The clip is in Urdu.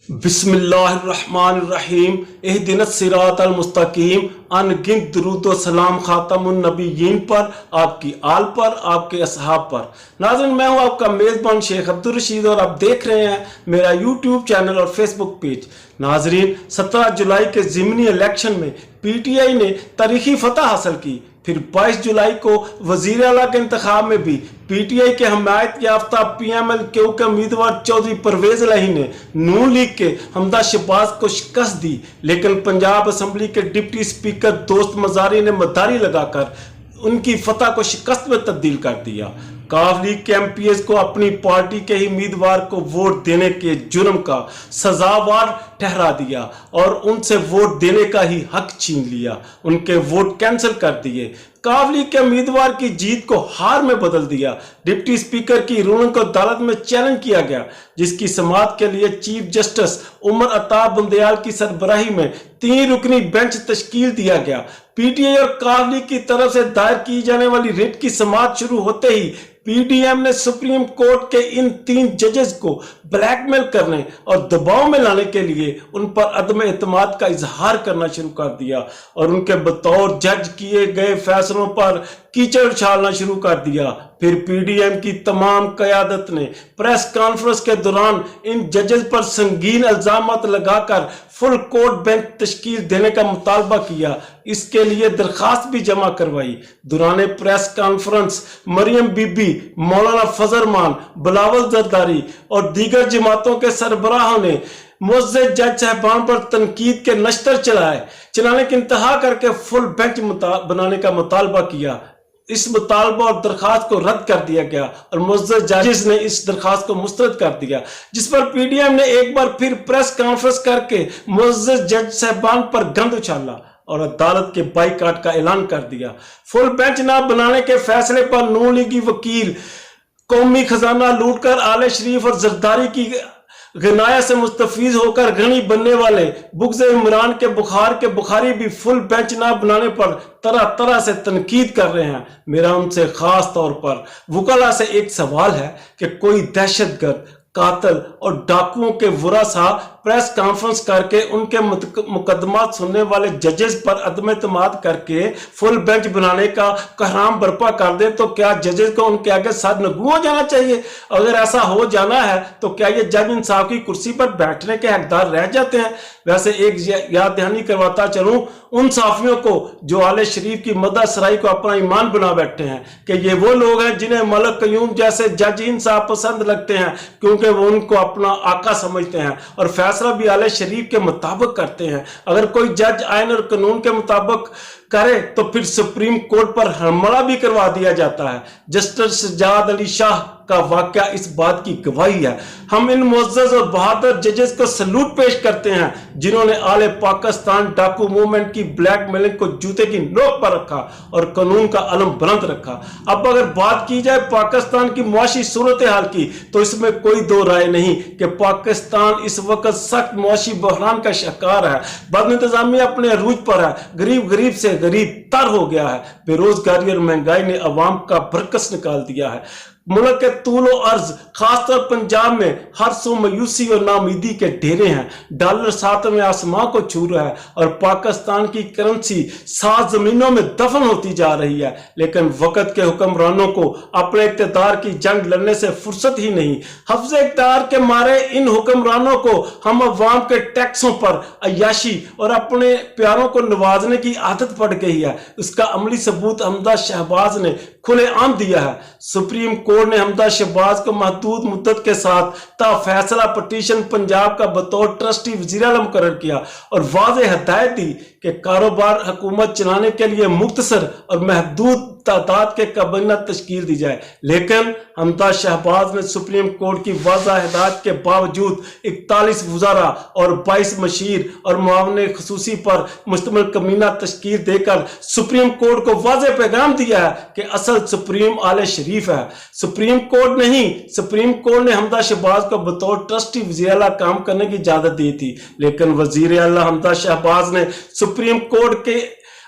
بسم اللہ الرحمن الرحیم اہدنا الصراط المستقیم انگنت درود و سلام خاتم النبیین پر، آپ کی آل پر، آپ کے اصحاب پر۔ ناظرین، میں ہوں آپ کا میزبان شیخ عبدالرشید اور آپ دیکھ رہے ہیں میرا یوٹیوب چینل اور فیس بک پیج۔ ناظرین، 17 جولائی کے ضمنی الیکشن میں پی ٹی آئی نے تاریخی فتح حاصل کی۔ پھر 22 جولائی کو وزیر اعلیٰ کے انتخاب میں بھی پی ٹی آئی کے حمایت یافتہ پی ایم ایل کیو کے امیدوار چودھری پرویز الہی نے نون لیگ کے حمدہ شہباز کو شکست دی، لیکن پنجاب اسمبلی کے ڈپٹی اسپیکر دوست مزاری نے مداری لگا کر ان کی فتح کو شکست میں تبدیل کر دیا۔ کاف لیگ کے ایم پی ایز کو اپنی پارٹی کے ہی امیدوار کو ووٹ دینے کے جرم کا سزاوار ٹھہرا دیا اور ان سے ووٹ دینے کا ہی حق چھین لیا، ان کے ووٹ کینسل کر دیے۔ کاف لیگ کے امیدوار کی جیت کو ہار میں بدل دیا۔ ڈپٹی اسپیکر کی روننگ کو عدالت میں چیلنج کیا گیا، جس کی سماعت کے لیے چیف جسٹس عمر عطا بندیال کی سربراہی میں 3 رکنی بینچ تشکیل دیا گیا۔ پی ٹی آئی اور کاف لیگ کی طرف سے دائر کی جانے والی ریٹ کی سماعت شروع ہوتے ہی پی ڈی ایم نے سپریم کورٹ کے ان 3 ججز کو بلیک میل کرنے اور دباؤ میں لانے کے لیے ان پر عدم اعتماد کا اظہار کرنا شروع کر دیا اور ان کے بطور جج کیے گئے فیصلوں پر کیچڑ اچھالنا شروع کر دیا۔ پھر پی ڈی ایم کی تمام قیادت نے پریس کانفرنس کے دوران ان ججز پر سنگین الزامات لگا کر فل کورٹ بینچ تشکیل دینے کا مطالبہ کیا۔ اس کے لیے درخواست بھی جمع کروائی۔ دوران press conference Maryam Bibi, Maulana Fazal الرحمان، بلاول زرداری اور دیگر جماعتوں کے سربراہوں نے معزز جج صاحبان پر تنقید کے نشتر چلانے کی انتہا کر کے فل بینچ بنانے کا مطالبہ کیا۔ اس مطالبہ اور درخواست کو رد کر دیا گیا اور معزز ججز نے اس درخواست کو مسترد کر دیا، جس پر پی ڈی ایم نے ایک بار پھر پریس کانفرنس کر کے معزز جج صاحبان پر گند اچھالا اور عدالت کے بائیکاٹ کا اعلان کر دیا۔ فل بینچ نہ بنانے کے فیصلے پر نون لیگی وکیل قومی خزانہ لوٹ کر آل شریف اور زرداری کی غنایا سے مستفیض ہو کر غنی بننے والے بغض عمران کے بخاری بھی فل بینچ نہ بنانے پر طرح طرح سے تنقید کر رہے ہیں۔ میرا ان سے خاص طور پر وکلاء سے ایک سوال ہے کہ کوئی دہشت گرد، قاتل اور ڈاکوؤں کے ورثاء پریس کانفرنس کر کے ان کے مقدمات سننے والے ججز پر عدم اعتماد کر کے فل بینچ بنانے کا کہرام برپا کر دے تو کیا ججز کو ان کے آگے سر نگو ہو جانا چاہیے؟ اگر ایسا ہو جانا ہے تو کیا یہ جج انصاف کی کرسی پر بیٹھنے کے حقدار رہ جاتے ہیں؟ ویسے ایک یاد دہانی کرواتا چلوں ان صحافیوں کو جو آل شریف کی مدح سرائی کو اپنا ایمان بنا بیٹھے ہیں کہ یہ وہ لوگ ہیں جنہیں ملک قیوم جیسے جج انصاف پسند لگتے ہیں، کیونکہ وہ ان کو اپنا آقا سمجھتے ہیں اور فیصلہ بھی آل شریف کے مطابق کرتے ہیں۔ اگر کوئی جج آئین اور قانون کے مطابق کرے تو پھر سپریم کورٹ پر حملہ بھی کروا دیا جاتا ہے۔ جسٹس سجاد علی شاہ کا واقعہ اس بات کی گواہی ہے۔ ہم ان معزز اور بہادر ججز کو سلوٹ پیش کرتے ہیں جنہوں نے آل پاکستان ڈاکو موومنٹ کی بلیک میلنگ کو جوتے کی نوک پر رکھا اور قانون کا علم بلند رکھا۔ اب اگر بات کی جائے پاکستان کی معاشی صورتحال کی تو اس میں کوئی دو رائے نہیں کہ پاکستان اس وقت سخت معاشی بحران کا شکار ہے۔ بد انتظامی اپنے عروج پر ہے، غریب سے غریب تر ہو گیا ہے، بے روزگاری اور مہنگائی نے عوام کا برکس نکال دیا ہے۔ ملک کے طول و عرض خاص طور پنجاب میں ہر سو مایوسی اور ناامیدی کے ڈیرے ہیں۔ ڈالر ساتویں آسمان کو چھو رہا ہے اور پاکستان کی کرنسی 7 زمینوں میں دفن ہوتی جا رہی ہے، لیکن وقت کے حکمرانوں کو اپنے اقتدار کی جنگ لڑنے سے فرصت ہی نہیں۔ حفظ اقتدار کے مارے ان حکمرانوں کو ہم عوام کے ٹیکسوں پر عیاشی اور اپنے پیاروں کو نوازنے کی عادت پڑ گئی ہے۔ اس کا عملی ثبوت حمدہ شہباز نے کھلے عام دیا ہے۔ سپریم کورٹ نے حمدہ شہباز کو محدود مدت کے ساتھ تا فیصلہ پٹیشن پنجاب کا بطور ٹرسٹی وزیر اعلیٰ مقرر کیا اور واضح ہدایت دی کہ کاروبار حکومت چلانے کے لیے مختصر اور محدود تعداد کے کابینہ تشکیل دی جائے، لیکن حمدہ شہباز نے سپریم کورٹ کی واضح ہدایت کے باوجود 41 وزراء اور 22 مشیر اور معاون خصوصی پر مشتمل کابینہ تشکیل دے کر سپریم کورٹ کو واضح پیغام دیا ہے کہ اصل سپریم آل شریف ہے، سپریم کورٹ نہیں۔ سپریم کورٹ نے حمدہ شہباز کو بطور ٹرسٹی وزیر اعلیٰ کام کرنے کی اجازت دی تھی، لیکن وزیر اعلیٰ حمدہ شہباز نے سپریم کورٹ کے